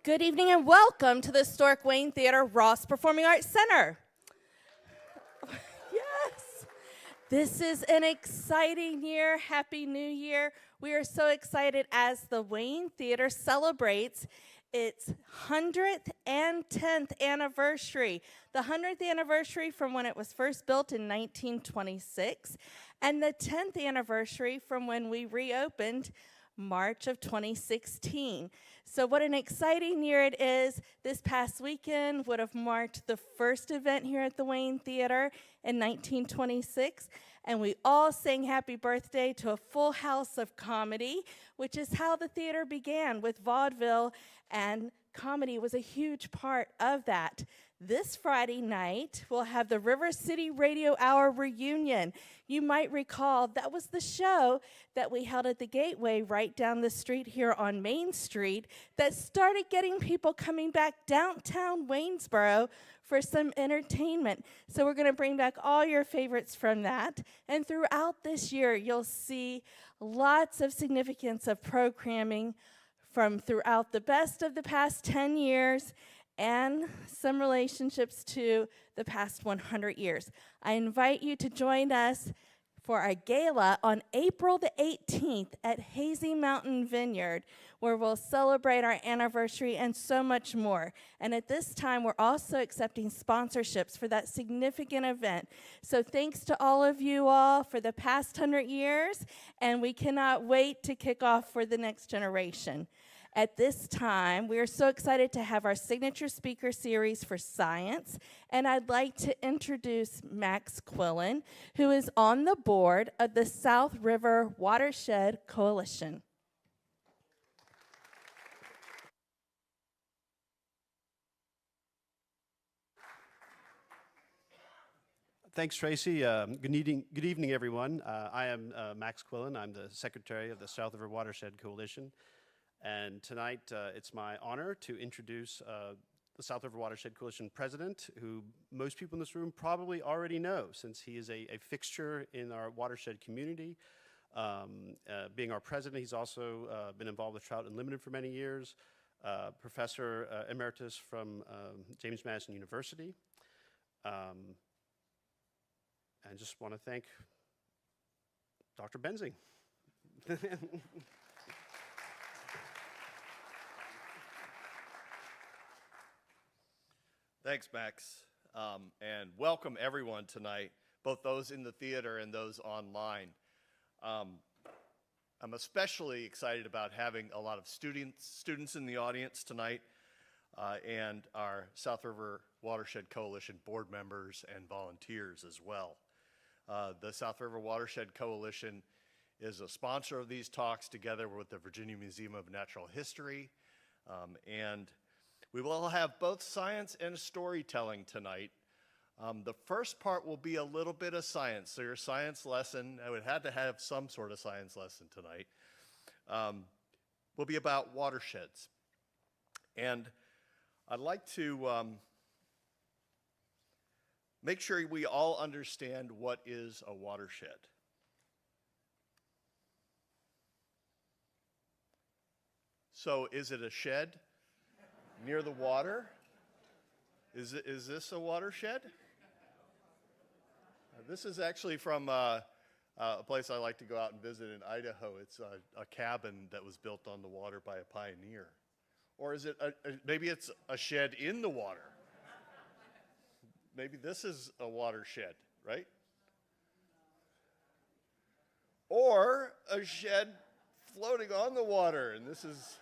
Good evening and welcome to the historic Wayne Theater Ross Performing Arts Center. Yes, this is an exciting year. Happy New Year. We are so excited as the Wayne Theater celebrates its 100th and 10th anniversary. The 100th anniversary from when it was first built in 1926, and the 10th anniversary from when we reopened March of 2016. So what an exciting year it is. This past weekend would have marked the first event here at the Wayne Theater in 1926, and we all sang happy birthday to a full house of comedy, which is how the theater began, with vaudeville, and comedy was a huge part of that. This Friday night, we'll have the River City Radio Hour reunion. You might recall that was the show that we held at the Gateway right down the street here on Main Street that started getting people coming back downtown Waynesboro for some entertainment. So we're going to bring back all your favorites from that. And throughout this year, you'll see lots of significance of programming from throughout the best of the past 10 years and some relationships to the past 100 years. I invite you to join us for our gala on April the 18th at Hazy Mountain Vineyard, where we'll celebrate our anniversary and so much more. And at this time, we're also accepting sponsorships for that significant event. So thanks to all of you all for the past 100 years, and we cannot wait to kick off for the next generation. At this time, we are so excited to have our signature speaker series for science, and I'd like to introduce Max Quillen, who is on the board of the South River Watershed Coalition. Thanks, Tracy. Good evening, everyone. I am Max Quillen. I'm the secretary of the South River Watershed Coalition. And tonight, it's my honor to introduce the South River Watershed Coalition president, who most people in this room probably already know, since he is a fixture in our watershed community. Being our president, he's also been involved with Trout Unlimited for many years, professor emeritus from James Madison University. And just want to thank Dr. Benzing. Thanks, Max, and welcome everyone tonight, both those in the theater and those online. I'm especially excited about having a lot of students in the audience tonight, and our South River Watershed Coalition board members and volunteers as well. The South River Watershed Coalition is a sponsor of these talks together with the Virginia Museum of Natural History, and we will have both science and storytelling tonight. The first part will be a little bit of science. So your science lesson, I would have to have some sort of science lesson tonight, will be about watersheds. And I'd like to make sure we all understand what is a watershed. So is it a shed near the water? Is this a watershed? This is actually from a place I like to go out and visit in Idaho. It's a cabin that was built on the water by a pioneer. Or is it, maybe it's a shed in the water. Maybe this is a watershed, right? Or a shed floating on the water, and this is,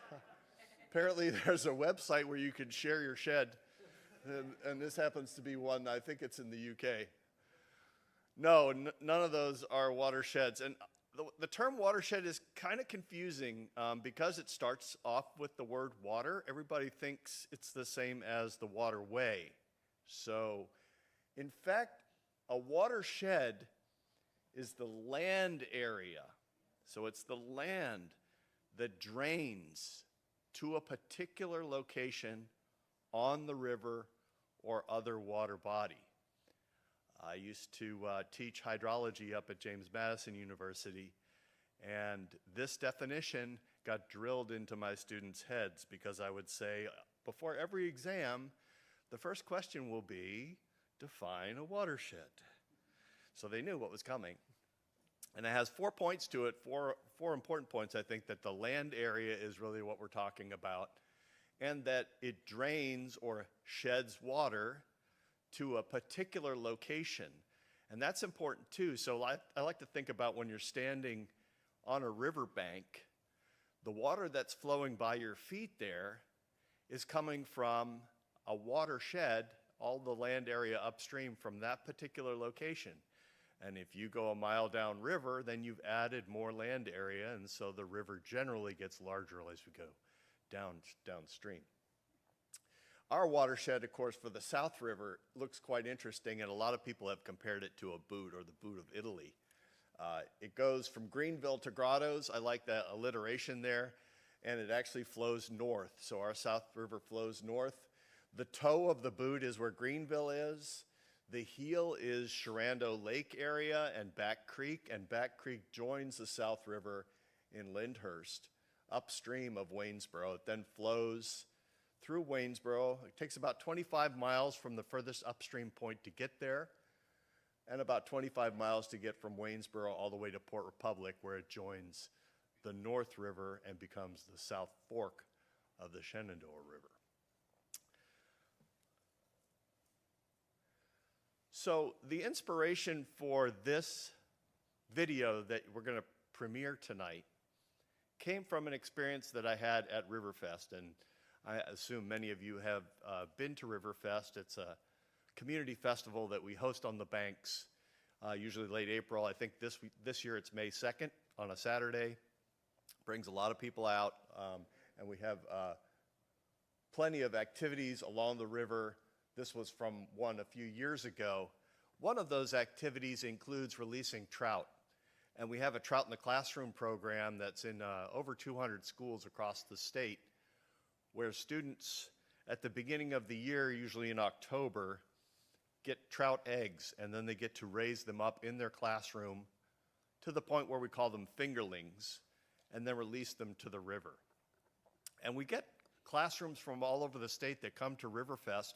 apparently there's a website where you can share your shed, and this happens to be one, I think it's in the UK. No, none of those are watersheds, and the term watershed is kind of confusing because it starts off with the word water. Everybody thinks it's the same as the waterway. So, in fact, a watershed is the land area. So it's the land that drains to a particular location on the river or other water body. I used to teach hydrology up at James Madison University, and this definition got drilled into my students' heads because I would say before every exam, the first question will be, define a watershed. So they knew what was coming. And it has 4 points to it, four important points, I think, that the land area is really what we're talking about, and that it drains or sheds water to a particular location. And that's important too. So I like to think about when you're standing on a riverbank, the water that's flowing by your feet there is coming from a watershed, all the land area upstream from that particular location. And if you go a mile downriver, then you've added more land area, and so the river generally gets larger as we go downstream. Our watershed, of course, for the South River looks quite interesting, and a lot of people have compared it to a boot or the boot of Italy. It goes from Greenville to Grottoes. I like that alliteration there, and it actually flows north. So our South River flows north. The toe of the boot is where Greenville is. The heel is Sharando Lake area and Back Creek joins the South River in Lyndhurst, upstream of Waynesboro. It then flows through Waynesboro. It takes about 25 miles from the furthest upstream point to get there, and about 25 miles to get from Waynesboro all the way to Port Republic, where it joins the North River and becomes the South Fork of the Shenandoah River. So the inspiration for this video that we're going to premiere tonight came from an experience that I had at Riverfest, and I assume many of you have been to Riverfest. It's a community festival that we host on the banks, usually late April. I think this year it's May 2nd on a Saturday. Brings a lot of people out, and we have plenty of activities along the river. This was from one a few years ago. One of those activities includes releasing trout. And we have a Trout in the Classroom program that's in over 200 schools across the state, where students at the beginning of the year, usually in October, get trout eggs, and then they get to raise them up in their classroom to the point where we call them fingerlings, and then release them to the river. And we get classrooms from all over the state that come to Riverfest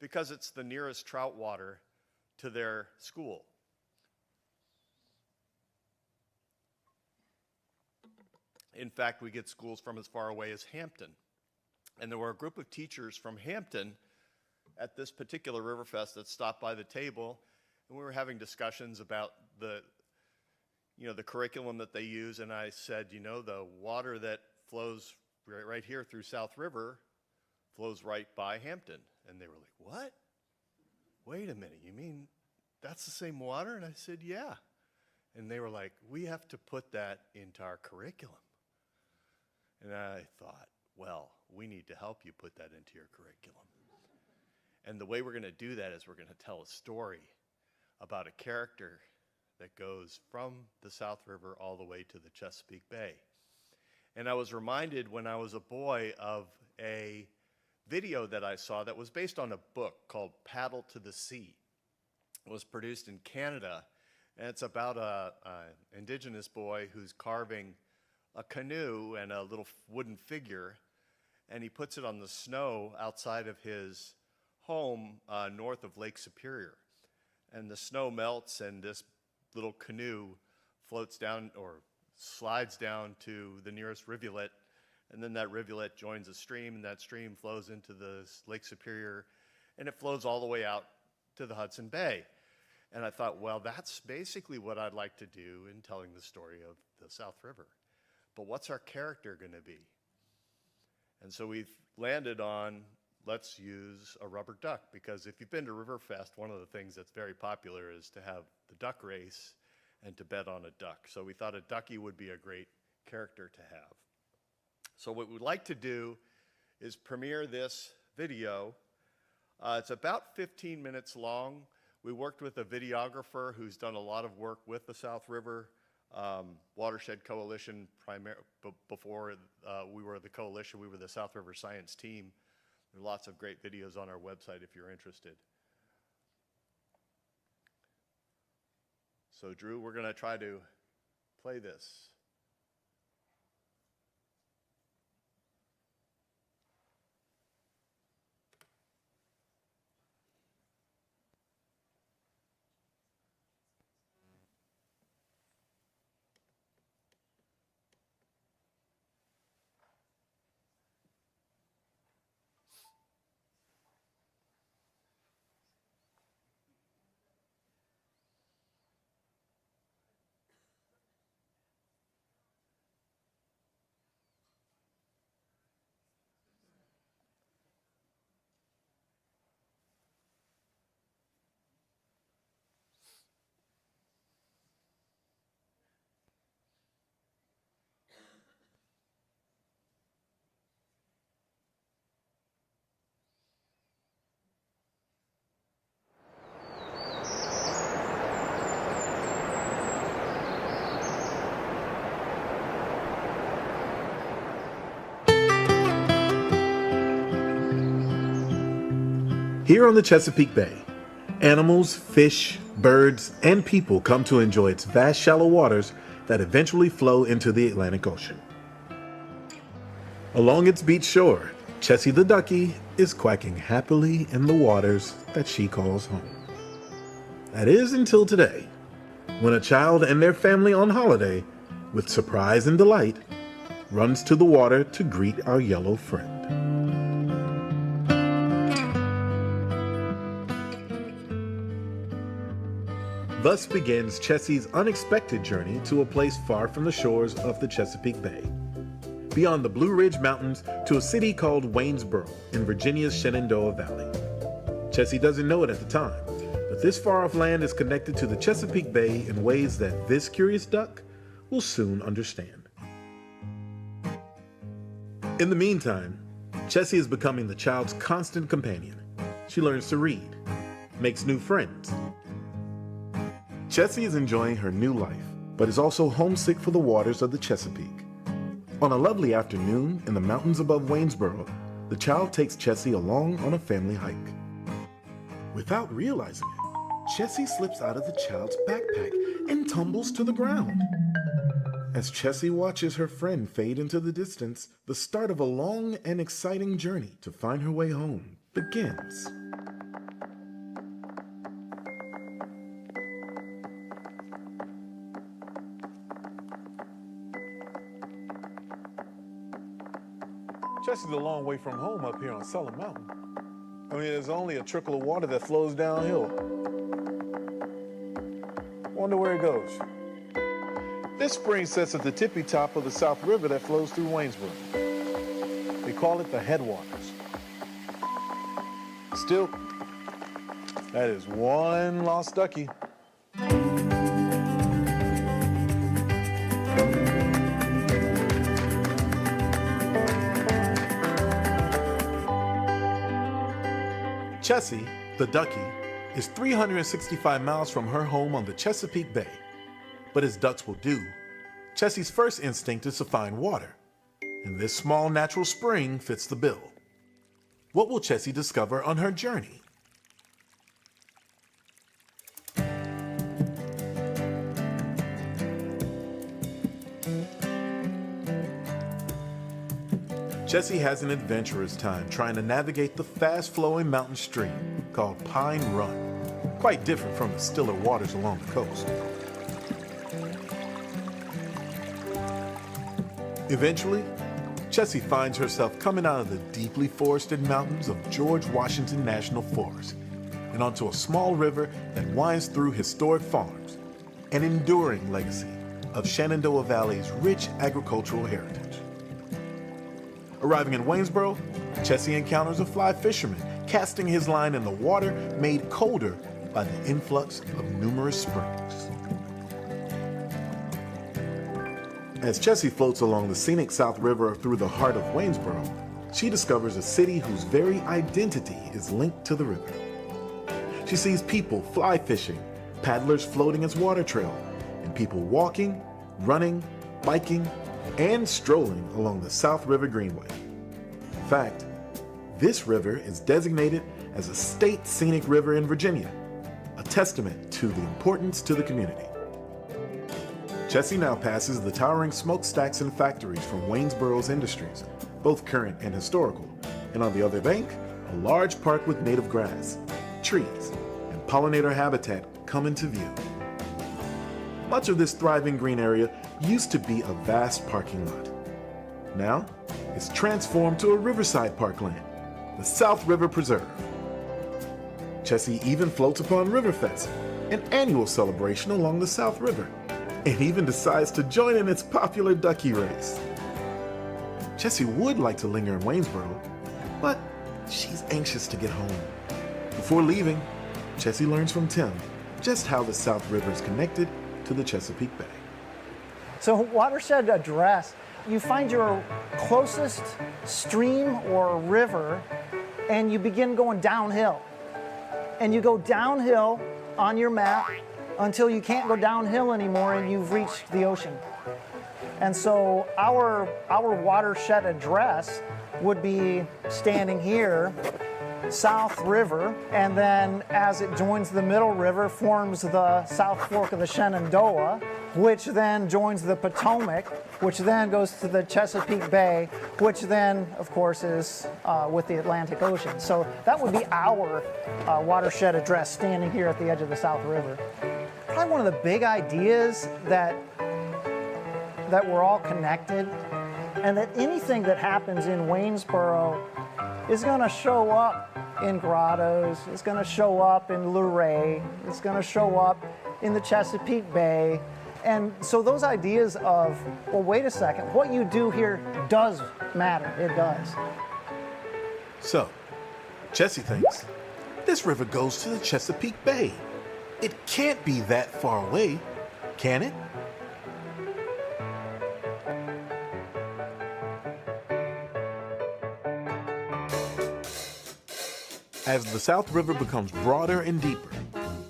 because it's the nearest trout water to their school. In fact, we get schools from as far away as Hampton. And there were a group of teachers from Hampton at this particular Riverfest that stopped by the table, and we were having discussions about the curriculum that they use, and I said, the water that flows right here through South River flows right by Hampton. And they were like, what? Wait a minute, you mean that's the same water? And I said, yeah. And they were like, we have to put that into our curriculum. And I thought, well, we need to help you put that into your curriculum. And the way we're going to do that is we're going to tell a story about a character that goes from the South River all the way to the Chesapeake Bay. And I was reminded when I was a boy of a video that I saw that was based on a book called Paddle to the Sea. It was produced in Canada, and it's about an indigenous boy who's carving a canoe and a little wooden figure, and he puts it on the snow outside of his home north of Lake Superior. And the snow melts, and this little canoe floats down or slides down to the nearest rivulet, and then that rivulet joins a stream, and that stream flows into the Lake Superior, and it flows all the way out to the Hudson Bay. And I thought, well, that's basically what I'd like to do in telling the story of the South River. But what's our character going to be? And so we've landed on, let's use a rubber duck, because if you've been to Riverfest, one of the things that's very popular is to have the duck race and to bet on a duck. So we thought a ducky would be a great character to have. So what we'd like to do is premiere this video. It's about 15 minutes long. We worked with a videographer who's done a lot of work with the South River Watershed Coalition. Before we were the coalition, we were the South River Science Team. There are lots of great videos on our website if you're interested. So Drew, we're going to try to play this. Here on the Chesapeake Bay, animals, fish, birds, and people come to enjoy its vast shallow waters that eventually flow into the Atlantic Ocean. Along its beach shore, Chessie the ducky is quacking happily in the waters that she calls home. That is until today, when a child and their family on holiday, with surprise and delight, runs to the water to greet our yellow friend. Thus begins Chessie's unexpected journey to a place far from the shores of the Chesapeake Bay. Beyond the Blue Ridge Mountains to a city called Waynesboro in Virginia's Shenandoah Valley. Chessie doesn't know it at the time, but this far-off land is connected to the Chesapeake Bay in ways that this curious duck will soon understand. In the meantime, Chessie is becoming the child's constant companion. She learns to read, makes new friends. Chessie is enjoying her new life, but is also homesick for the waters of the Chesapeake. On a lovely afternoon in the mountains above Waynesboro, the child takes Chessie along on a family hike. Without realizing it, Chessie slips out of the child's backpack and tumbles to the ground. As Chessie watches her friend fade into the distance, the start of a long and exciting journey to find her way home begins. Chessie's a long way from home up here on Sullivan Mountain. I mean, there's only a trickle of water that flows downhill. Wonder where it goes. This spring sits at the tippy top of the South River that flows through Waynesboro. They call it the headwaters. Still, that is one lost ducky. Chessie, the ducky, is 365 miles from her home on the Chesapeake Bay. But as ducks will do, Chessie's first instinct is to find water, and this small natural spring fits the bill. What will Chessie discover on her journey? Chessie has an adventurous time trying to navigate the fast-flowing mountain stream called Pine Run, quite different from the stiller waters along the coast. Eventually, Chessie finds herself coming out of the deeply forested mountains of George Washington National Forest and onto a small river that winds through historic farms, an enduring legacy of Shenandoah Valley's rich agricultural heritage. Arriving in Waynesboro, Chessie encounters a fly fisherman casting his line in the water made colder by the influx of numerous springs. As Chessie floats along the scenic South River through the heart of Waynesboro, she discovers a city whose very identity is linked to the river. She sees people fly fishing, paddlers floating its water trail, and people walking, running, biking, and strolling along the South River Greenway. In fact, this river is designated as a state scenic river in Virginia, a testament to the importance to the community. Chessie now passes the towering smokestacks and factories from Waynesboro's industries, both current and historical, and on the other bank, a large park with native grass, trees, and pollinator habitat come into view. Much of this thriving green area used to be a vast parking lot. Now, it's transformed to a riverside parkland, the South River Preserve. Chessie even floats upon Riverfest, an annual celebration along the South River, and even decides to join in its popular ducky race. Chessie would like to linger in Waynesboro, but she's anxious to get home. Before leaving, Chessie learns from Tim just how the South River is connected to the Chesapeake Bay. So watershed address, you find your closest stream or river and you begin going downhill. And you go downhill on your map until you can't go downhill anymore and you've reached the ocean. And so our watershed address would be standing here South River, and then as it joins the Middle River, forms the South Fork of the Shenandoah, which then joins the Potomac, which then goes to the Chesapeake Bay, which then, of course, is with the Atlantic Ocean. So that would be our watershed address standing here at the edge of the South River. Probably one of the big ideas that we're all connected, and that anything that happens in Waynesboro is going to show up in grottos, it's going to show up in Luray, it's going to show up in the Chesapeake Bay. And so those ideas of, well, wait a second, what you do here does matter. It does. So, Chessie thinks this river goes to the Chesapeake Bay. It can't be that far away, can it? As the South River becomes broader and deeper,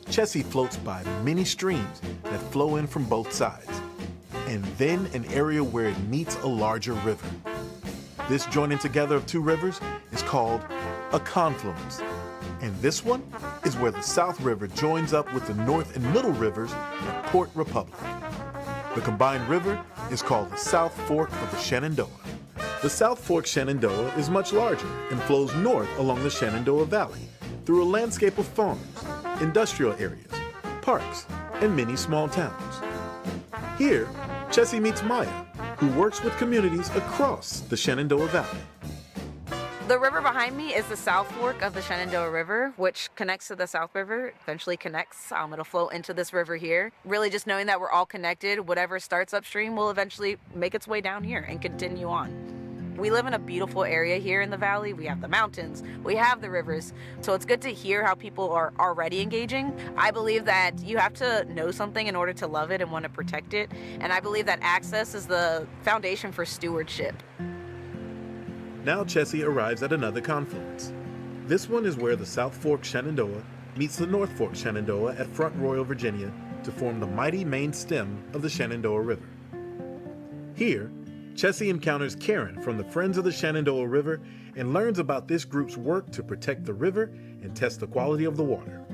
Chessie floats by many streams that flow in from both sides, and then an area where it meets a larger river. This joining together of two rivers is called a confluence, and this one is where the South River joins up with the North and Middle rivers at Port Republic. The combined river is called the South Fork of the Shenandoah. The South Fork Shenandoah is much larger and flows north along the Shenandoah Valley through a landscape of farms, industrial areas, parks, and many small towns. Here, Chessie meets Maya, who works with communities across the Shenandoah Valley. The river behind me is the South Fork of the Shenandoah River, which connects to the South River, eventually connects. It'll flow into this river here. Really just knowing that we're all connected, whatever starts upstream will eventually make its way down here and continue on. We live in a beautiful area here in the valley. We have the mountains, we have the rivers. So it's good to hear how people are already engaging. I believe that you have to know something in order to love it and want to protect it. And I believe that access is the foundation for stewardship. Now Chessie arrives at another confluence. This one is where the South Fork Shenandoah meets the North Fork Shenandoah at Front Royal, Virginia, to form the mighty main stem of the Shenandoah River. Here, Chessie encounters Karen from the Friends of the Shenandoah River and learns about this group's work to protect the river and test the quality of the water.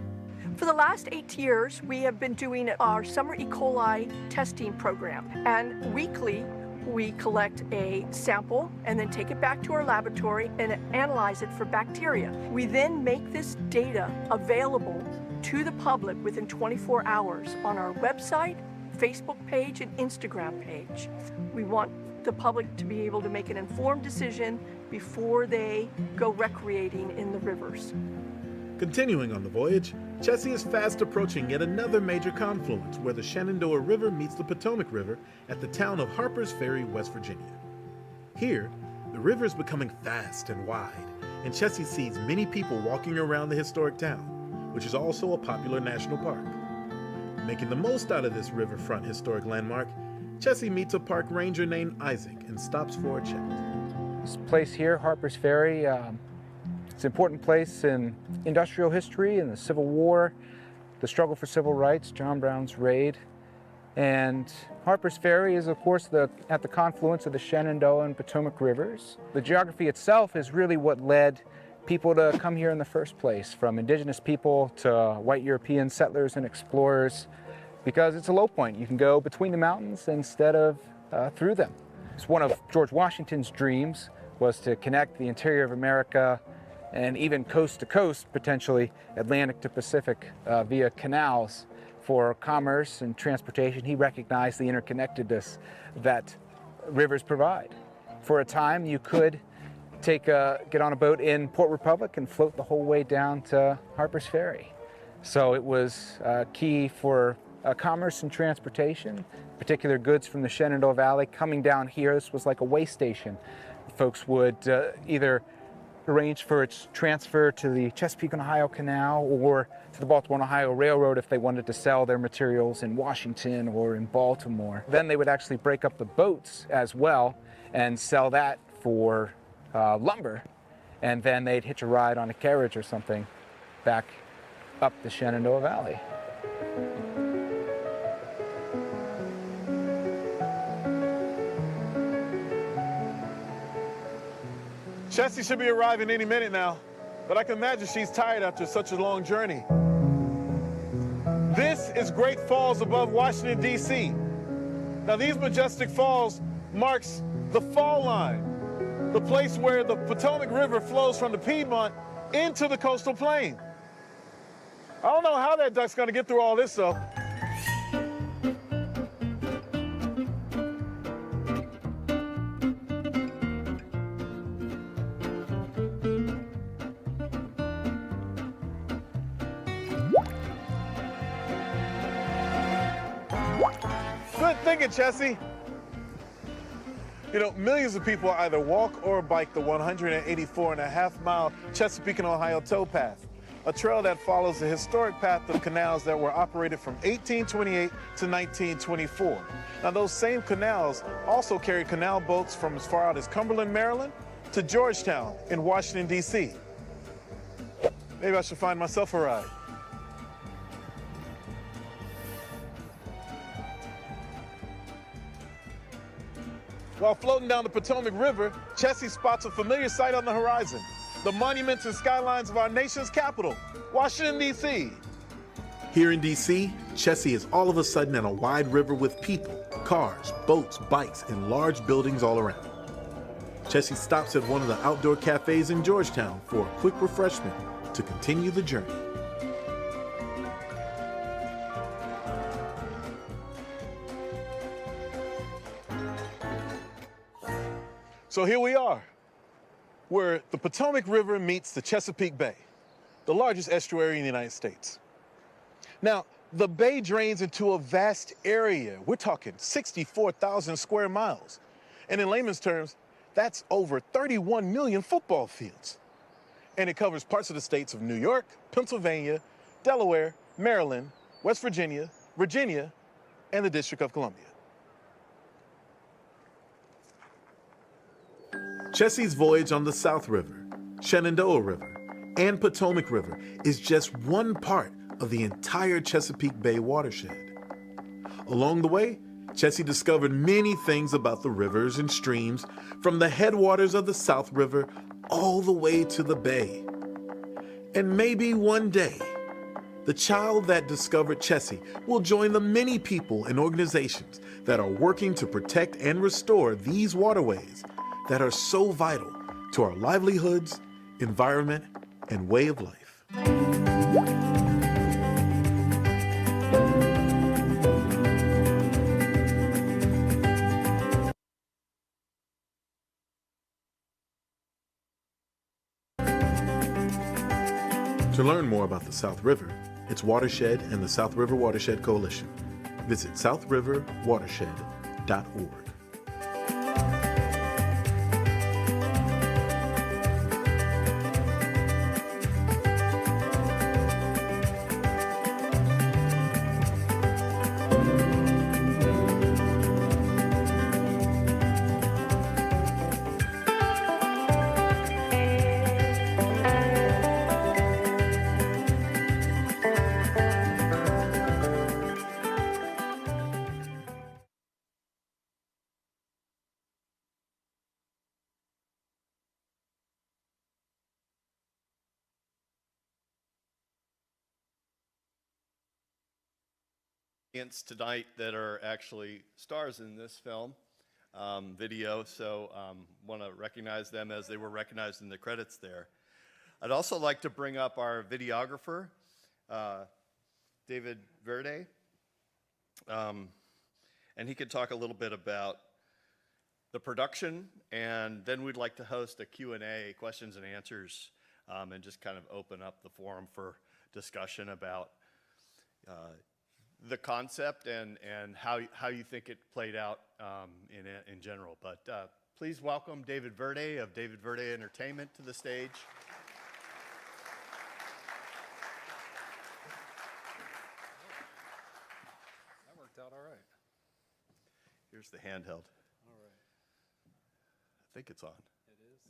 For the last 8 years, we have been doing our summer E. coli testing program, and weekly we collect a sample and then take it back to our laboratory and analyze it for bacteria. We then make this data available to the public within 24 hours on our website, Facebook page, and Instagram page. We want the public to be able to make an informed decision before they go recreating in the rivers. Continuing on the voyage, Chessie is fast approaching yet another major confluence where the Shenandoah River meets the Potomac River at the town of Harper's Ferry, West Virginia. Here, the river is becoming fast and wide, and Chessie sees many people walking around the historic town, which is also a popular national park. Making the most out of this riverfront historic landmark, Chessie meets a park ranger named Isaac and stops for a chat. This place here, Harper's Ferry, it's an important place in industrial history and the Civil War, the struggle for civil rights, John Brown's raid. And Harper's Ferry is, of course, at the confluence of the Shenandoah and Potomac rivers. The geography itself is really what led people to come here in the first place, from indigenous people to white European settlers and explorers, because it's a low point. You can go between the mountains instead of through them. It's one of George Washington's dreams, was to connect the interior of America and even coast to coast, potentially Atlantic to Pacific, via canals for commerce and transportation. He recognized the interconnectedness that rivers provide. For a time, you could get on a boat in Port Republic and float the whole way down to Harper's Ferry. So it was key for commerce and transportation, particular goods from the Shenandoah Valley coming down here. This was like a way station. Folks would either arrange for its transfer to the Chesapeake and Ohio Canal or to the Baltimore and Ohio Railroad if they wanted to sell their materials in Washington or in Baltimore. Then they would actually break up the boats as well and sell that for lumber, and then they'd hitch a ride on a carriage or something back up the Shenandoah Valley. Chessie should be arriving any minute now. but I can imagine she's tired after such a long journey. This is Great Falls above Washington, D.C. Now, these majestic falls marks the fall line, the place where the Potomac River flows from the Piedmont into the coastal plain. I don't know how that duck's gonna get through all this, though. Good thinking, Chessie. You know, millions of people either walk or bike the 184.5-mile Chesapeake and Ohio towpath, a trail that follows the historic path of canals that were operated from 1828 to 1924. Now, those same canals also carried canal boats from as far out as Cumberland, Maryland, to Georgetown in Washington, D.C. Maybe I should find myself a ride. While floating down the Potomac River, Chessie spots a familiar sight on the horizon, the monuments and skylines of our nation's capital, Washington, D.C. Here in D.C., Chessie is all of a sudden in a wide river with people, cars, boats, bikes, and large buildings all around. Chessie stops at one of the outdoor cafes in Georgetown for a quick refreshment to continue the journey. So here we are, where the Potomac River meets the Chesapeake Bay, the largest estuary in the United States. Now, the bay drains into a vast area. We're talking 64,000 square miles. And in layman's terms, that's over 31 million football fields. And it covers parts of the states of New York, Pennsylvania, Delaware, Maryland, West Virginia, Virginia, and the District of Columbia. Chessie's voyage on the South River, Shenandoah River, and Potomac River is just one part of the entire Chesapeake Bay watershed. Along the way, Chessie discovered many things about the rivers and streams from the headwaters of the South River all the way to the bay. And maybe one day, the child that discovered Chessie will join the many people and organizations that are working to protect and restore these waterways that are so vital to our livelihoods, environment, and way of life. To learn more about the South River, its watershed, and the South River Watershed Coalition, visit southriverwatershed.org. Tonight that are actually stars in this film video, so want to recognize them as they were recognized in the credits there. I'd also like to bring up our videographer, David Verde, and he could talk a little bit about the production, and then we'd like to host a Q&A, questions and answers, and just kind of open up the forum for discussion about the concept and how you think it played out in general. But please welcome David Verde of David Verde Entertainment to the stage. That worked out all right. Here's the handheld. All right. I think it's on. It is?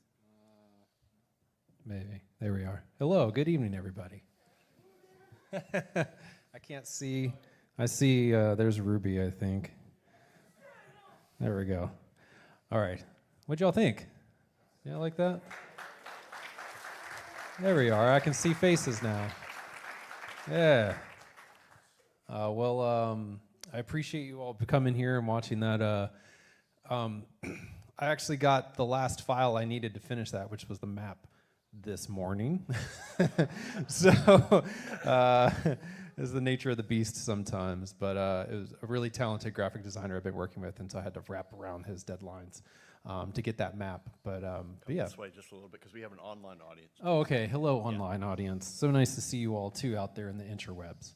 Maybe. There we are. Hello. Good evening, everybody. I can't see. I see there's Ruby, I think. There we go. All right. What'd y'all think? Yeah, like that? There we are. I can see faces now. Yeah. I appreciate you all coming here and watching that. I actually got the last file I needed to finish that, which was the map this morning. So it's the nature of the beast sometimes. But it was a really talented graphic designer I've been working with, and so I had to wrap around his deadlines to get that map. But yeah. This way just a little bit, because we have an online audience. Oh, okay. Hello, online audience. So nice to see you all too out there in the interwebs.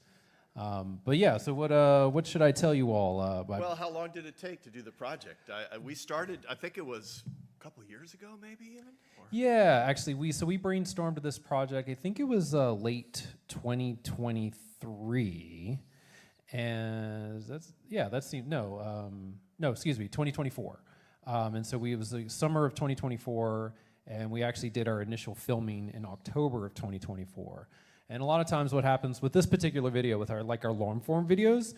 But yeah, so what should I tell you all? Well, how long did it take to do the project? We started, I think it was a couple years ago, maybe even? Yeah, actually, we brainstormed this project. I think it was late 2023, and excuse me, 2024. And so it was the summer of 2024, and we actually did our initial filming in October of 2024. And a lot of times what happens with this particular video, with our long form videos,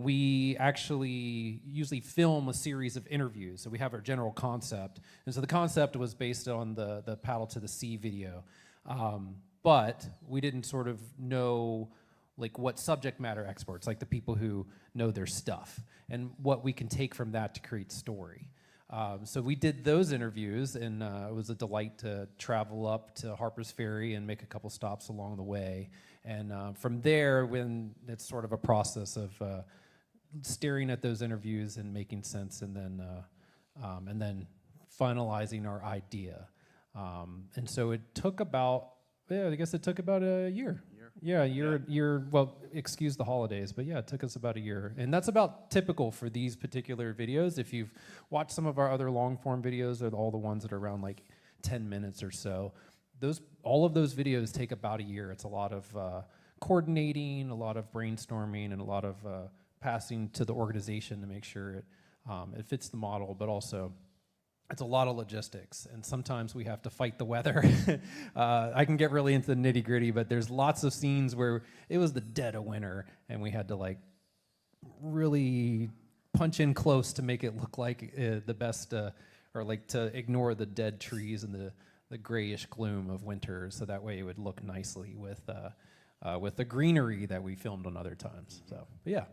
we actually usually film a series of interviews. So we have our general concept. And so the concept was based on the Paddle to the Sea video. But we didn't sort of know like what subject matter experts, like the people who know their stuff, and what we can take from that to create story. So we did those interviews, and it was a delight to travel up to Harper's Ferry and make a couple stops along the way. And from there, when it's sort of a process of staring at those interviews and making sense, and then finalizing our idea. And so it took about, I guess it took about a year. Yeah, year. Well, excuse the holidays, but yeah, it took us about a year. And that's about typical for these particular videos. If you've watched some of our other long form videos, they're all the ones that are around like 10 minutes or so. All of those videos take about a year. It's a lot of coordinating, a lot of brainstorming, and a lot of passing to the organization to make sure it fits the model, but also it's a lot of logistics, and sometimes we have to fight the weather. I can get really into the nitty gritty, but there's lots of scenes where it was the dead of winter, and we had to like really punch in close to make it look like the best, or like to ignore the dead trees and the grayish gloom of winter, so that way it would look nicely with the greenery that we filmed on other times. So, but yeah.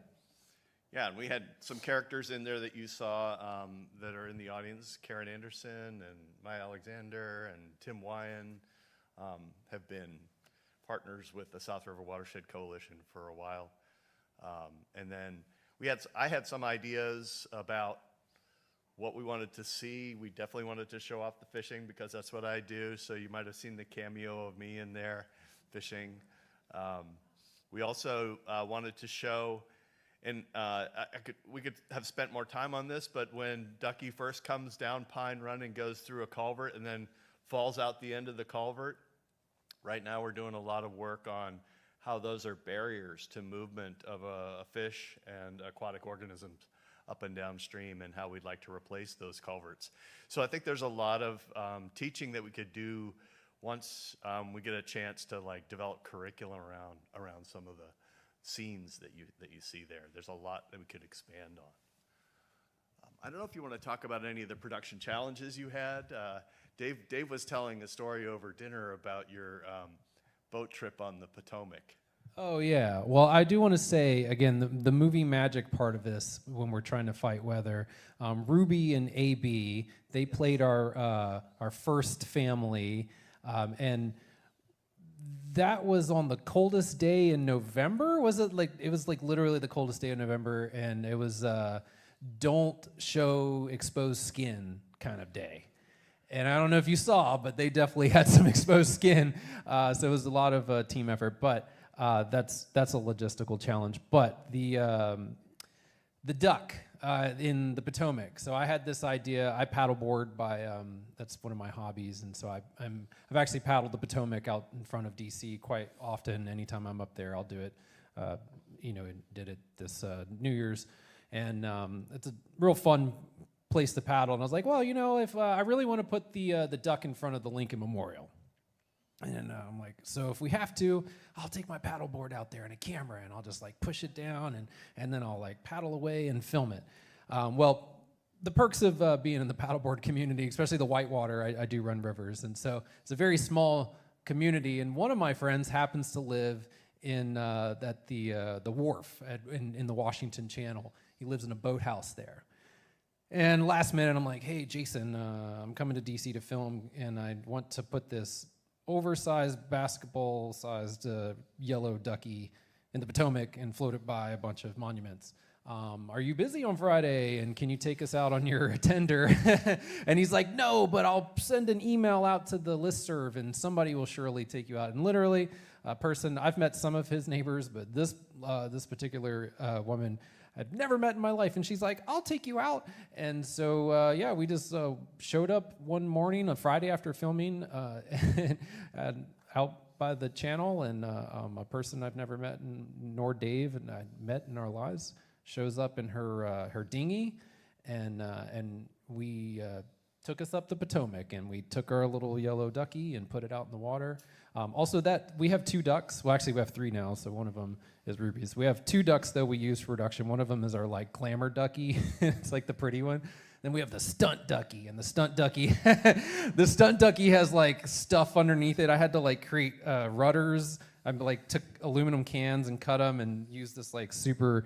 Yeah, and we had some characters in there that you saw that are in the audience. Karen Anderson and Maya Alexander and Tim Wyan have been partners with the South River Watershed Coalition for a while. And then I had some ideas about what we wanted to see. We definitely wanted to show off the fishing because that's what I do. So you might have seen the cameo of me in there fishing. We also wanted to show. And we could have spent more time on this, but when Ducky first comes down Pine Run and goes through a culvert and then falls out the end of the culvert, right now we're doing a lot of work on how those are barriers to movement of a fish and aquatic organisms up and downstream, and how we'd like to replace those culverts. So I think there's a lot of teaching that we could do once we get a chance to like develop curriculum around some of the scenes that you see there. There's a lot that we could expand on. I don't know if you want to talk about any of the production challenges you had. Dave was telling a story over dinner about your boat trip on the Potomac. Oh yeah. Well, I do want to say again, the movie magic part of this, when we're trying to fight weather, Ruby and AB, they played our first family, and that was on the coldest day in November. Was it like, it was like literally the coldest day in November, and it was don't show exposed skin kind of day. And I don't know if you saw, but they definitely had some exposed skin. So it was a lot of team effort, but that's a logistical challenge. But the duck in the Potomac. So I had this idea. I paddleboard by that's one of my hobbies, and so I've actually paddled the Potomac out in front of DC quite often. Anytime I'm up there, I'll do it. Did it this New Year's, and it's a real fun place to paddle. And I was like, well, if I really want to put the duck in front of the Lincoln Memorial. And I'm like, so if we have to, I'll take my paddleboard out there and a camera, and I'll just like push it down, and then I'll like paddle away and film it. Well, the perks of being in the paddleboard community, especially the whitewater, I do run rivers, and so it's a very small community, and one of my friends happens to live in at the wharf in the Washington Channel. He lives in a boathouse there. And last minute, I'm like, hey, Jason, I'm coming to DC to film, and I want to put this oversized basketball-sized yellow ducky in the Potomac and float it by a bunch of monuments. Are you busy on Friday, and can you take us out on your tender? And he's like, no, but I'll send an email out to the listserv, and somebody will surely take you out. And literally, a person, I've met some of his neighbors, but this particular woman I'd never met in my life, and she's like, I'll take you out. And so, yeah, we just showed up one morning, a Friday after filming, and out by the channel, and a person I've never met, nor Dave, and I met in our lives, shows up in her dinghy, and we took us up the Potomac, and we took our little yellow ducky and put it out in the water. Also, that we have 2 ducks. Well, actually, we have 3 now, so one of them is Ruby's. We have 2 ducks, though, we use for production. One of them is our, like, glamour ducky. It's like the pretty one. Then we have the stunt ducky, and the stunt ducky, the stunt ducky has, like, stuff underneath it. I had to, like, create rudders. I, like, took aluminum cans and cut them and used this, like, super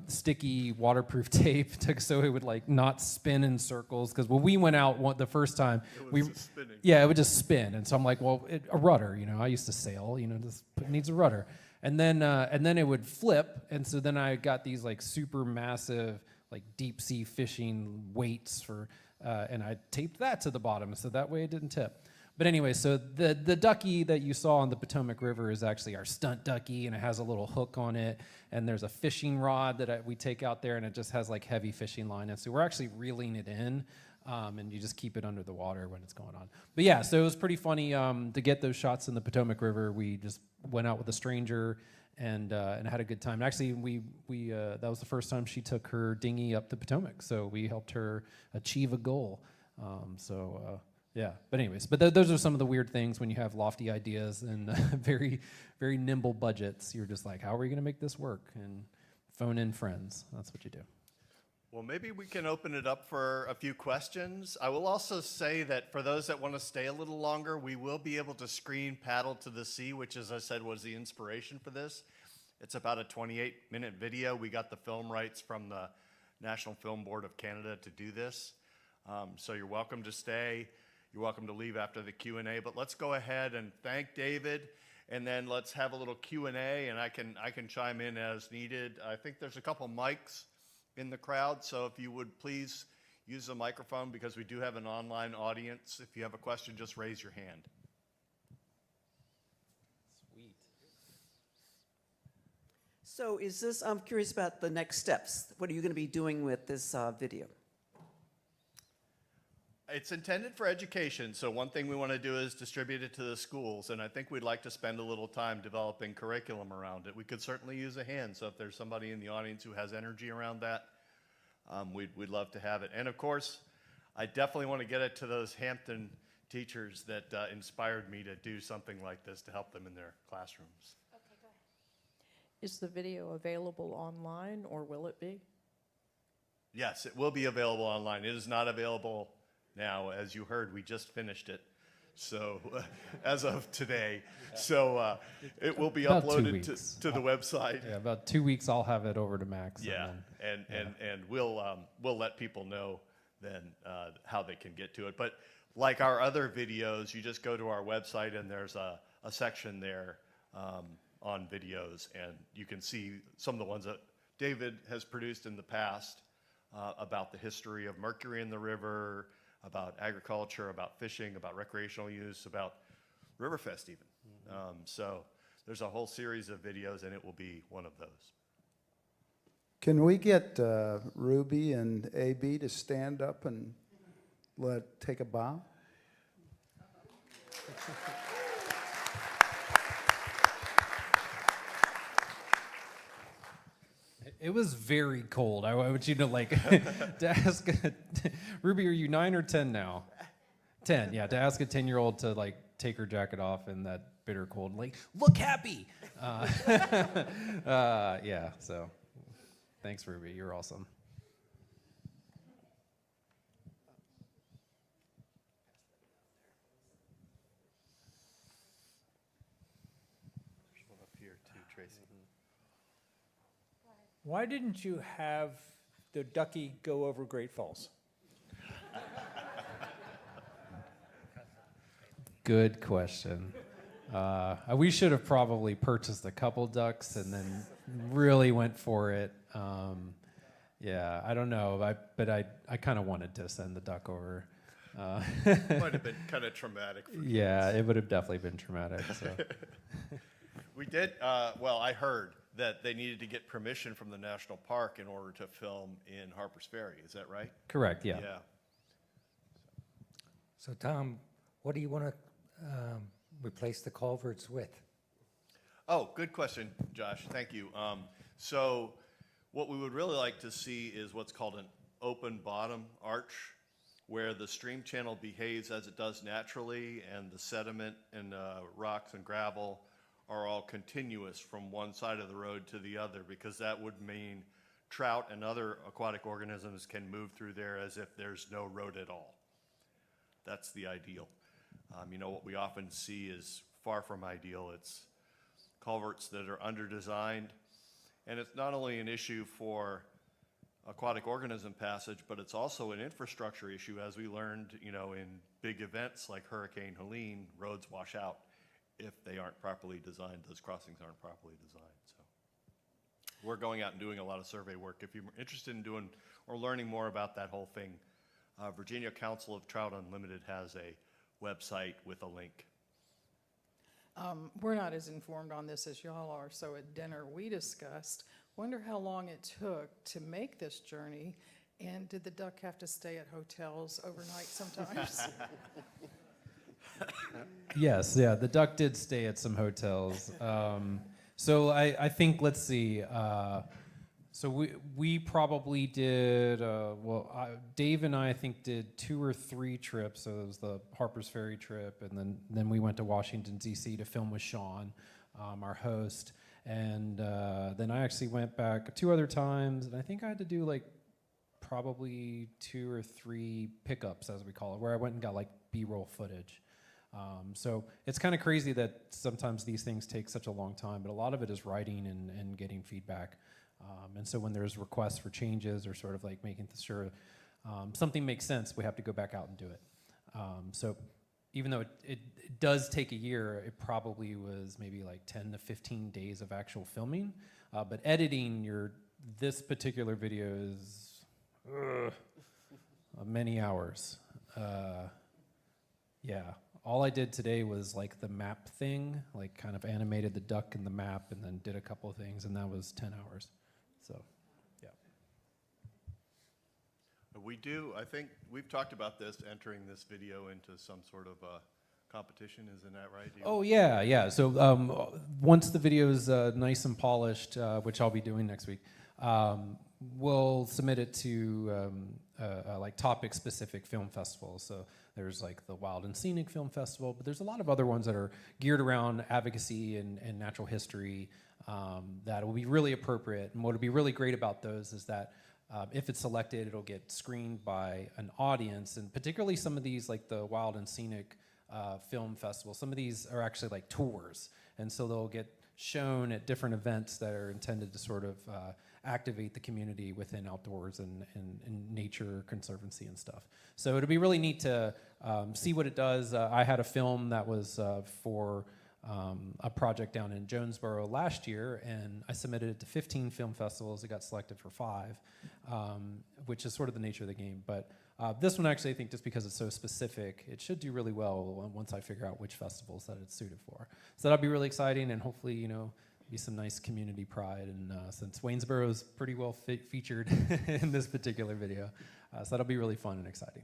sticky waterproof tape so it would like not spin in circles, because when we went out the first time it would just spin, and so I'm like, well, a rudder, you know, I used to sail, you know, it needs a rudder, and then it would flip, and so then I got these like super massive like deep sea fishing weights for and I taped that to the bottom so that way it didn't tip. But anyway, so the ducky that you saw on the Potomac River is actually our stunt ducky, and it has a little hook on it, and there's a fishing rod that we take out there, and it just has like heavy fishing line, and so we're actually reeling it in, and you just keep it under the water when it's going on. But yeah, so it was pretty funny to get those shots in the Potomac River. We just went out with a stranger and had a good time. Actually, we that was the first time she took her dinghy up the Potomac, so we helped her achieve a goal. Yeah, but anyways, those are some of the weird things when you have lofty ideas and very, very nimble budgets. You're just like, how are we going to make this work? And phone in friends. That's what you do. Well, maybe we can open it up for a few questions. I will also say that for those that want to stay a little longer, we will be able to screen Paddle to the Sea, which, as I said, was the inspiration for this. It's about a 28-minute video. We got the film rights from the National Film Board of Canada to do this. So you're welcome to stay. You're welcome to leave after the Q&A, but let's go ahead and thank David, and then let's have a little Q&A, and I can chime in as needed. I think there's a couple mics in the crowd, so if you would please use the microphone, because we do have an online audience. If you have a question, just raise your hand. Sweet. So I'm curious about the next steps. What are you going to be doing with this video? It's intended for education, so one thing we want to do is distribute it to the schools, and I think we'd like to spend a little time developing curriculum around it. We could certainly use a hand, so if there's somebody in the audience who has energy around that, we'd love to have it. And of course, I definitely want to get it to those Hampton teachers that inspired me to do something like this to help them in their classrooms. Okay, go ahead. Is the video available online, or will it be? Yes, it will be available online. It is not available now. As you heard, we just finished it, so as of today. So it will be about uploaded to the website. Yeah, about 2 weeks I'll have it over to Max. Yeah, and we'll let people know then how they can get to it. But like our other videos, you just go to our website, and there's a section there on videos, and you can see some of the ones that David has produced in the past about the history of mercury in the river, about agriculture, about fishing, about recreational use, about Riverfest even. So there's a whole series of videos, and it will be one of those. Can we get Ruby and AB to stand up and take a bow? It was very cold. I want you to to ask Ruby, are you 9 or 10 now? 10, yeah. To ask a 10-year-old to take her jacket off in that bitter cold, look happy. Yeah. So, thanks, Ruby. You're awesome. Tracy. Why didn't you have the ducky go over Great Falls? Good question. We should have probably purchased a couple ducks and then really went for it. Yeah, I don't know, but I kind of wanted to send the duck over. Might have been kind of traumatic for kids. Yeah, it would have definitely been traumatic. So. We did, well, I heard that they needed to get permission from the national park in order to film in Harper's Ferry. Is that right? Correct, yeah. Yeah. So Tom, what do you want to replace the culverts with? Oh, good question, Josh. Thank you. So what we would really like to see is what's called an open bottom arch, where the stream channel behaves as it does naturally, and the sediment and rocks and gravel are all continuous from one side of the road to the other, because that would mean trout and other aquatic organisms can move through there as if there's no road at all. That's the ideal. You know, what we often see is far from ideal. It's culverts that are under-designed, and it's not only an issue for aquatic organism passage, but it's also an infrastructure issue. As we learned, you know, in big events like Hurricane Helene, roads wash out if they aren't properly designed. Those crossings aren't properly designed. So we're going out and doing a lot of survey work. If you're interested in doing or learning more about that whole thing, Virginia Council of Trout Unlimited has a website with a link. We're not as informed on this as y'all are, so at dinner we discussed, wonder how long it took to make this journey, and did the duck have to stay at hotels overnight sometimes? Yes, yeah, the duck did stay at some hotels. So I think, let's see, so we probably did, Dave and I think did 2 or 3 trips. So it was the Harper's Ferry trip, and then we went to Washington, D.C. to film with Sean, our host. And then I actually went back 2 other times, and I think I had to do like probably 2 or 3 pickups, as we call it, where I went and got like B-roll footage. So it's kind of crazy that sometimes these things take such a long time, but a lot of it is writing and getting feedback. And so when there's requests for changes or sort of like making sure something makes sense, we have to go back out and do it. So even though it does take a year, it probably was maybe like 10 to 15 days of actual filming. But editing this particular video is many hours. Yeah, all I did today was like the map thing, like kind of animated the duck in the map and then did a couple of things, and that was 10 hours. So, yeah. We do, I think we've talked about this, entering this video into some sort of competition, isn't that right? Oh yeah, yeah. So once the video is nice and polished, which I'll be doing next week, we'll submit it to like topic-specific film festivals. So there's like the Wild and Scenic Film Festival, but there's a lot of other ones that are geared around advocacy and natural history that will be really appropriate. And what will be really great about those is that if it's selected, it'll get screened by an audience, and particularly some of these, like the Wild and Scenic Film Festival, some of these are actually like tours, and so they'll get shown at different events that are intended to sort of activate the community within outdoors and nature conservancy and stuff. So it'll be really neat to see what it does. I had a film that was for a project down in Jonesboro last year, and I submitted it to 15 film festivals. It got selected for 5, which is sort of the nature of the game. But this one, actually, I think just because it's so specific, it should do really well once I figure out which festivals that it's suited for. So that'll be really exciting, and hopefully, you know, be some nice community pride. And since Waynesboro is pretty well featured in this particular video, so that'll be really fun and exciting.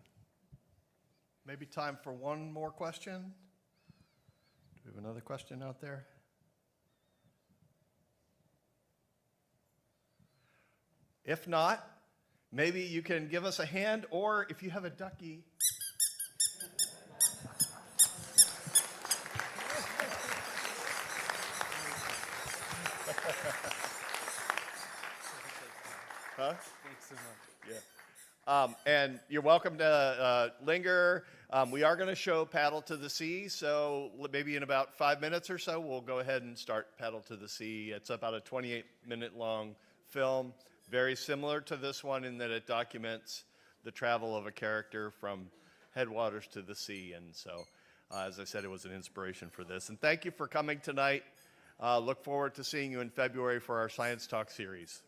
Maybe time for one more question. Do we have another question out there? If not, maybe you can give us a hand, or if you have a ducky. Huh? Thanks so much. Yeah. And you're welcome to linger. We are going to show Paddle to the Sea, so maybe in about 5 minutes or so, we'll go ahead and start Paddle to the Sea. It's about a 28-minute long film, very similar to this one in that it documents the travel of a character from headwaters to the sea. And so, as I said, it was an inspiration for this. And thank you for coming tonight. Look forward to seeing you in February for our Science Talk series.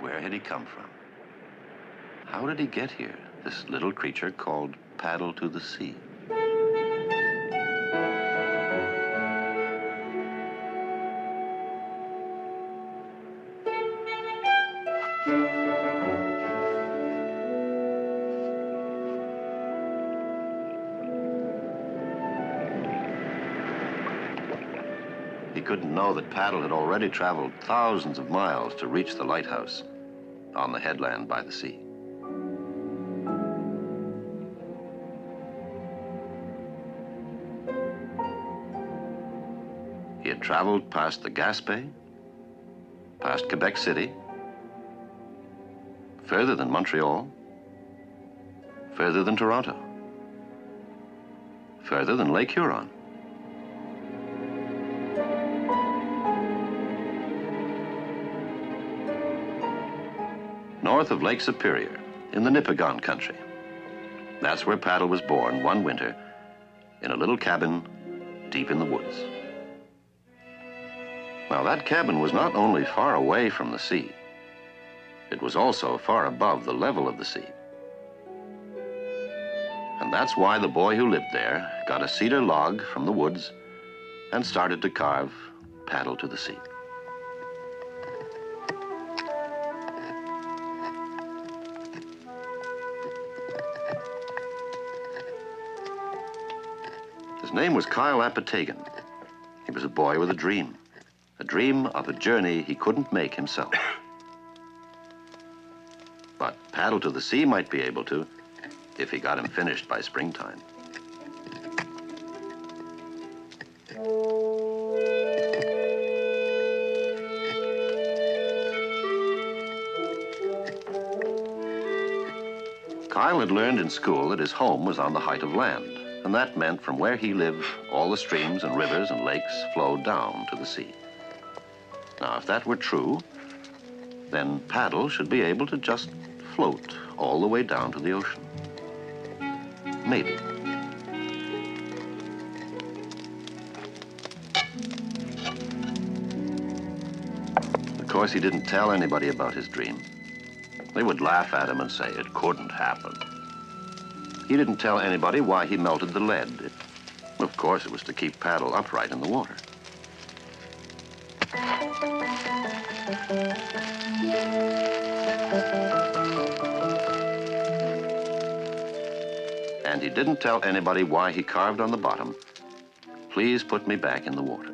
Where had he come from? How did he get here, this little creature called Paddle to the Sea? He couldn't know that Paddle had already traveled thousands of miles to reach the lighthouse on the headland by the sea. He had traveled past the Gaspé, past Quebec City, further than Montreal, further than Toronto, further than Lake Huron. North of Lake Superior, in the Nipigon country. That's where Paddle was born one winter, in a little cabin deep in the woods. Now, that cabin was not only far away from the sea, it was also far above the level of the sea. And that's why the boy who lived there got a cedar log from the woods and started to carve Paddle to the Sea. His name was Kyle Apatagan. He was a boy with a dream of a journey he couldn't make himself. But Paddle to the Sea might be able to, if he got him finished by springtime. Kyle had learned in school that his home was on the height of land. And that meant from where he lived, all the streams and rivers and lakes flowed down to the sea. Now, if that were true, then Paddle should be able to just float all the way down to the ocean. Maybe. Of course, he didn't tell anybody about his dream. They would laugh at him and say it couldn't happen. He didn't tell anybody why he melted the lead. Of course, it was to keep Paddle upright in the water. And he didn't tell anybody why he carved on the bottom, "Please put me back in the water."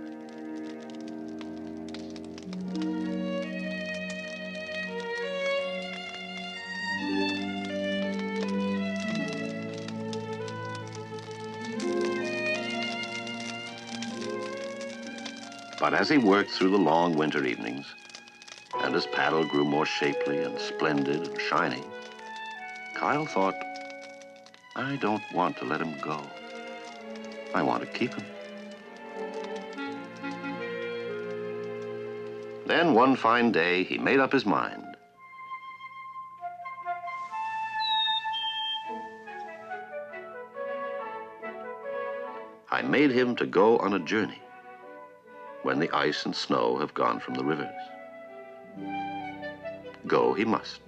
But as he worked through the long winter evenings, and as Paddle grew more shapely and splendid and shiny, Kyle thought, I don't want to let him go. I want to keep him. Then one fine day, he made up his mind. I made him to go on a journey when the ice and snow have gone from the rivers. go he must.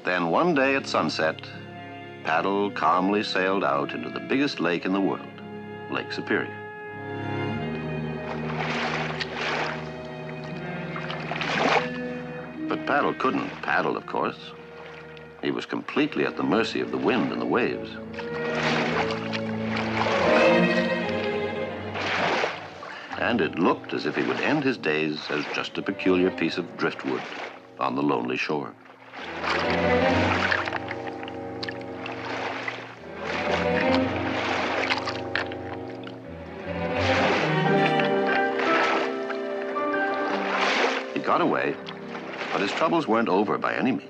Then one day at sunset, Paddle calmly sailed out into the biggest lake in the world, Lake Superior. But Paddle couldn't paddle, of course. He was completely at the mercy of the wind and the waves. And it looked as if he would end his days as just a peculiar piece of driftwood on the lonely shore. He got away, but his troubles weren't over by any means.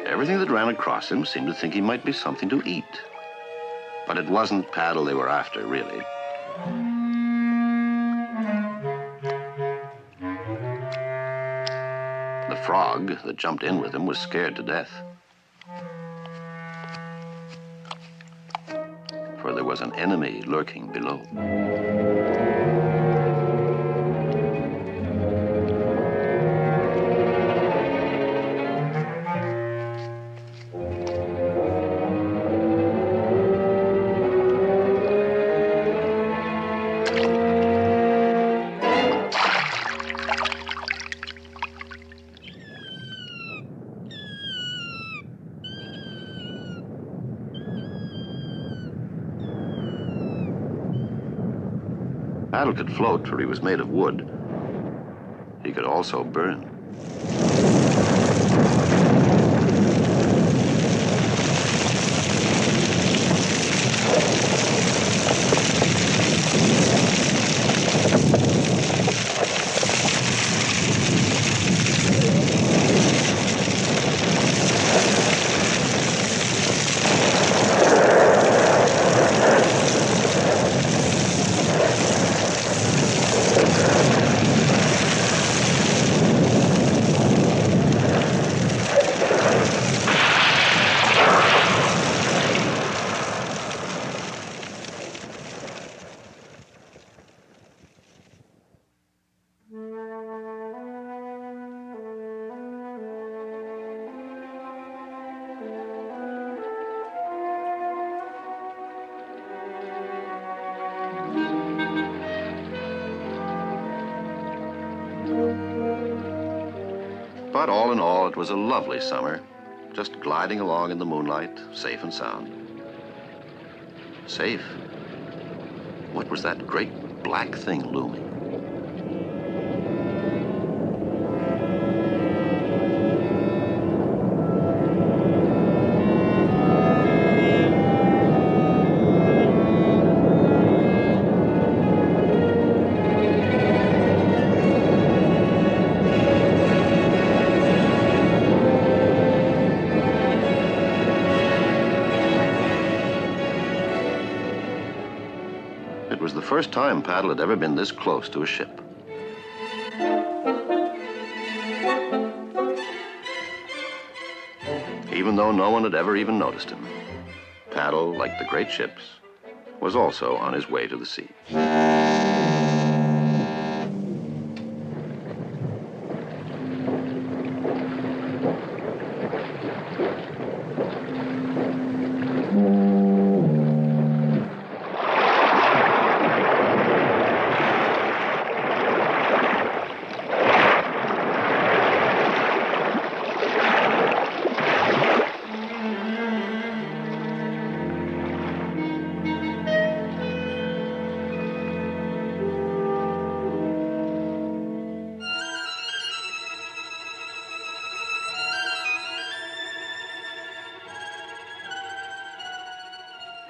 Everything that ran across him seemed to think he might be something to eat. But it wasn't Paddle they were after, really. The frog that jumped in with him was scared to death. For there was an enemy lurking below. Paddle could float, for he was made of wood. He could also burn. But all in all, it was a lovely summer, just gliding along in the moonlight, safe and sound. Safe? What was that great black thing looming? It was the first time Paddle had ever been this close to a ship. Even though no one had ever even noticed him, Paddle, like the great ships, was also on his way to the sea.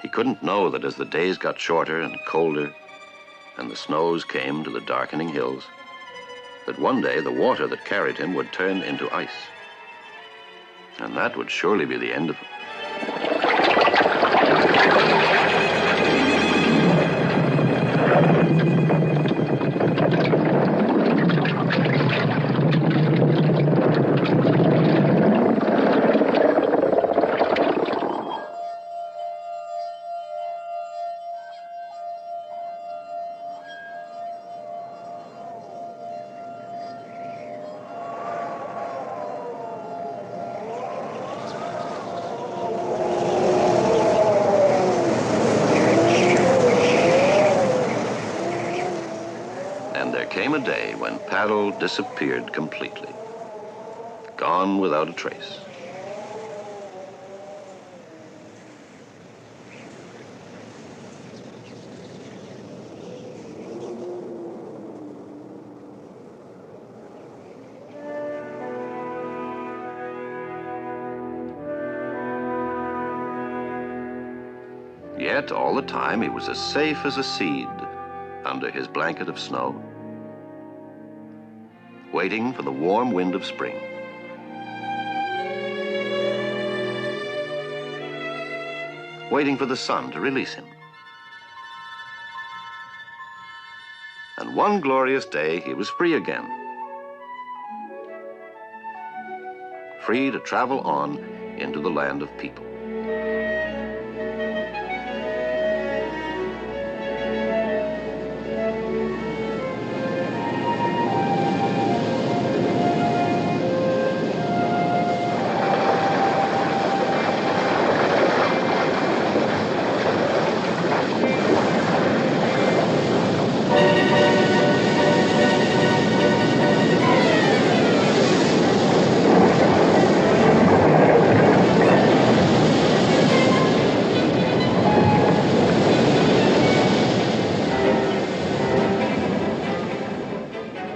He couldn't know that as the days got shorter and colder, and the snows came to the darkening hills, that one day the water that carried him would turn into ice. And that would surely be the end of him. And there came a day when Paddle disappeared completely, gone without a trace. Yet all the time he was as safe as a seed under his blanket of snow, waiting for the warm wind of spring. Waiting for the sun to release him. And one glorious day he was free again. Free to travel on into the land of people.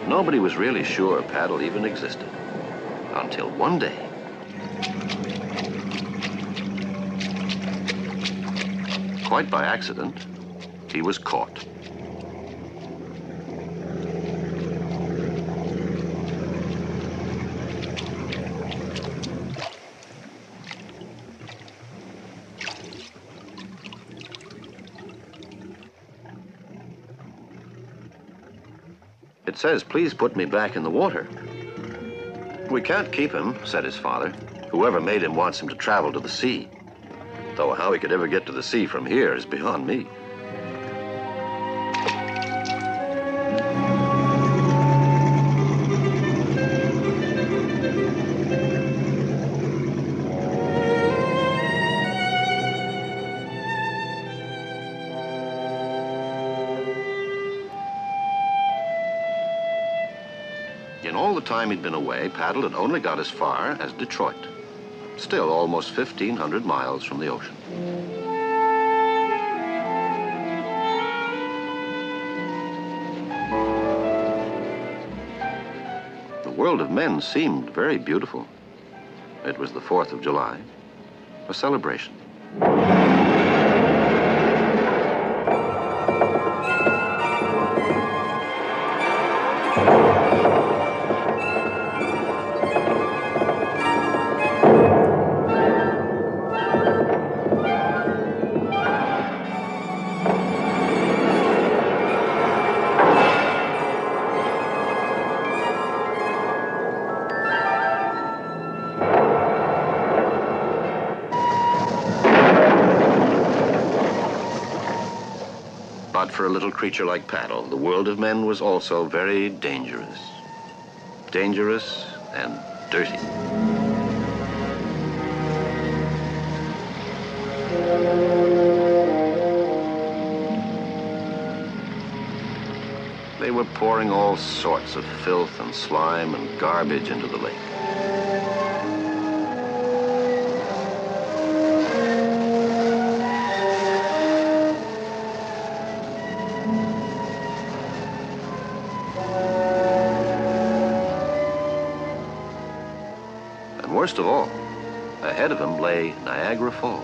Nobody was really sure Paddle even existed, until one day. Quite by accident, he was caught. It says, "Please put me back in the water." "We can't keep him," said his father. "Whoever made him wants him to travel to the sea. Though how he could ever get to the sea from here is beyond me." In all the time he'd been away, Paddle had only got as far as Detroit, still almost 1,500 miles from the ocean. The world of men seemed very beautiful. It was the 4th of July, a celebration. But for a little creature like Paddle, the world of men was also very dangerous. Dangerous and dirty. They were pouring all sorts of filth and slime and garbage into the lake. Worst of all, ahead of him lay Niagara Falls.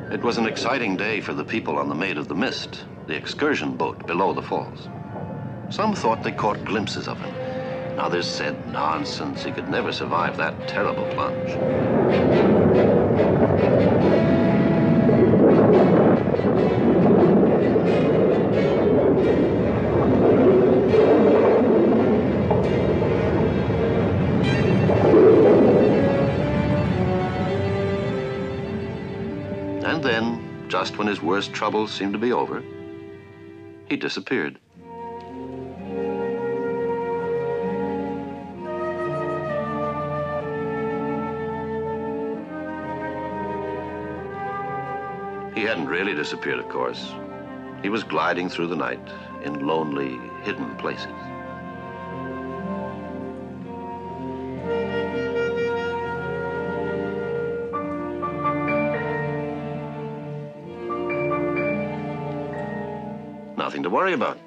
It was an exciting day for the people on the Maid of the Mist, the excursion boat below the falls. Some thought they caught glimpses of him. Others said nonsense, he could never survive that terrible plunge. And then, just when his worst troubles seemed to be over, he disappeared. He hadn't really disappeared, of course. He was gliding through the night in lonely, hidden places. Nothing to worry about.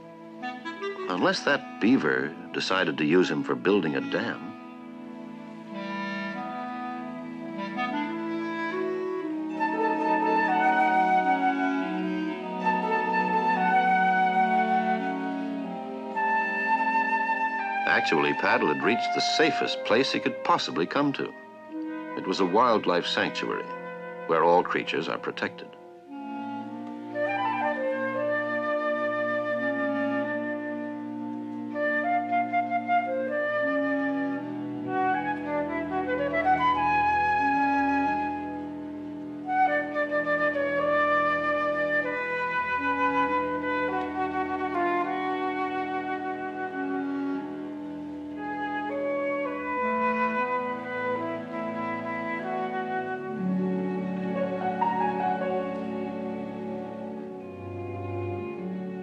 Unless that beaver decided to use him for building a dam. Actually, Paddle had reached the safest place he could possibly come to. It was a wildlife sanctuary where all creatures are protected.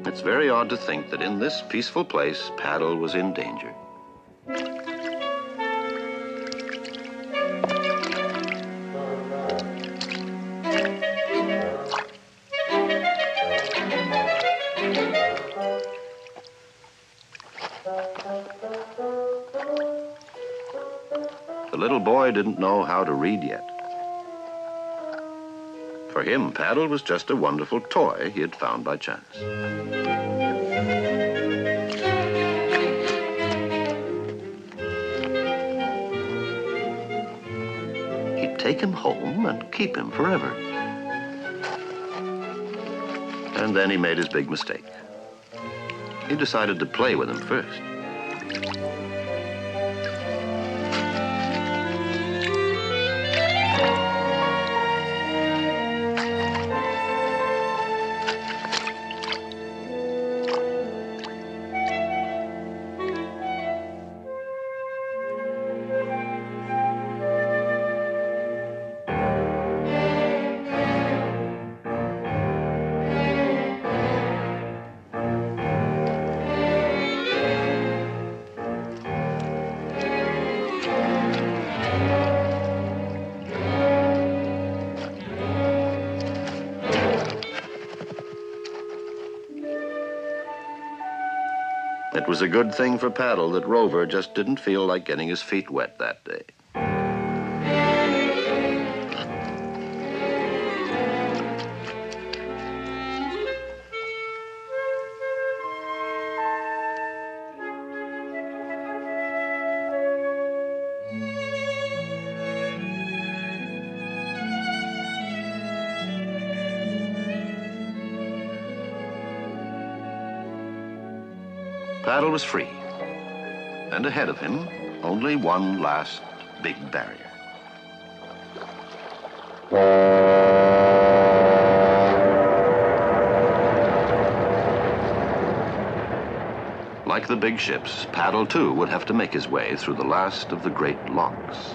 It's very odd to think that in this peaceful place, Paddle was in danger. The little boy didn't know how to read yet. For him, paddle was just a wonderful toy he had found by chance. He'd take him home and keep him forever. And then he made his big mistake. He decided to play with him first. It was a good thing for Paddle that Rover just didn't feel like getting his feet wet that day. Paddle was free, and ahead of him, only one last big barrier. Like the big ships, Paddle too would have to make his way through the last of the great locks.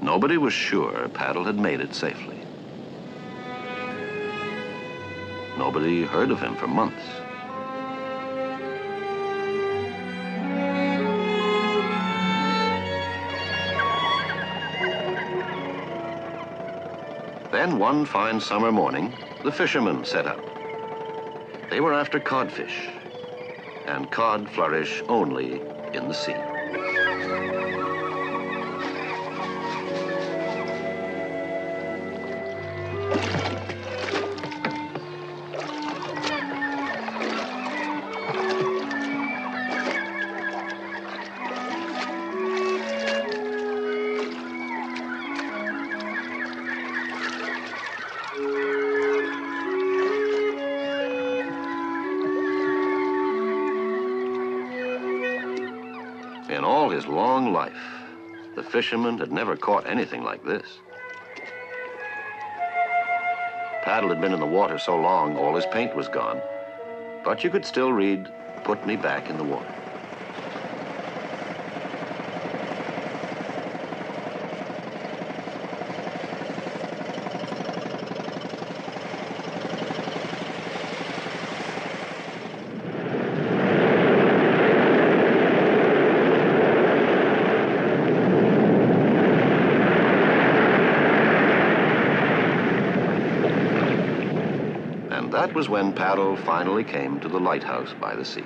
Nobody was sure Paddle had made it safely. Nobody heard of him for months. Then one fine summer morning, the fishermen set out. They were after codfish, and cod flourish only in the sea. In all his long life, the fisherman had never caught anything like this. Paddle had been in the water so long, all his paint was gone, but you could still read, "Put me back in the water." that was when Paddle finally came to the lighthouse by the sea.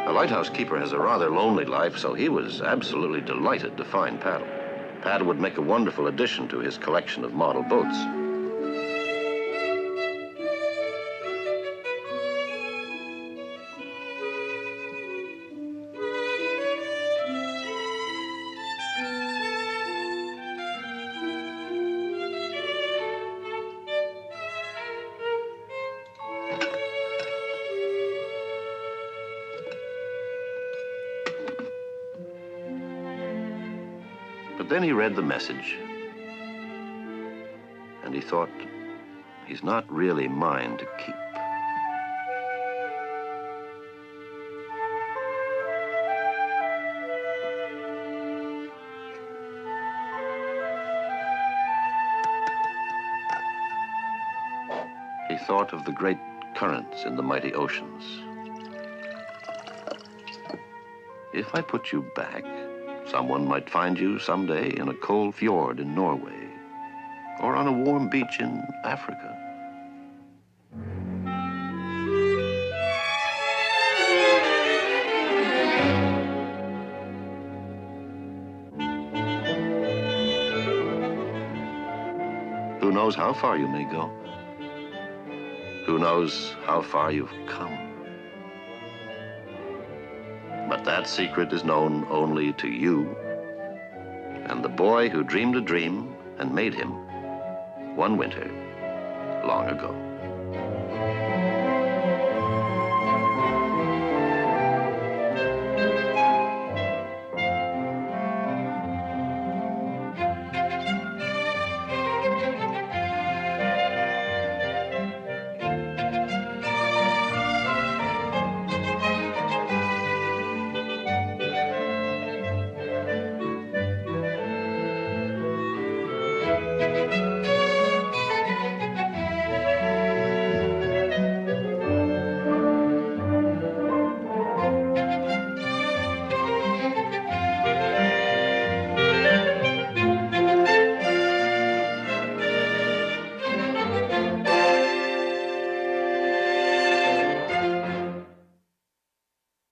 The lighthouse keeper has a rather lonely life, so he was absolutely delighted to find Paddle. Paddle would make a wonderful addition to his collection of model boats. But then he read the message, and he thought, he's not really mine to keep. He thought of the great currents in the mighty oceans. If I put you back, someone might find you someday in a cold fjord in Norway, or on a warm beach in Africa. Who knows how far you may go? Who knows how far you've come? But that secret is known only to you and the boy who dreamed a dream and made him one winter long ago.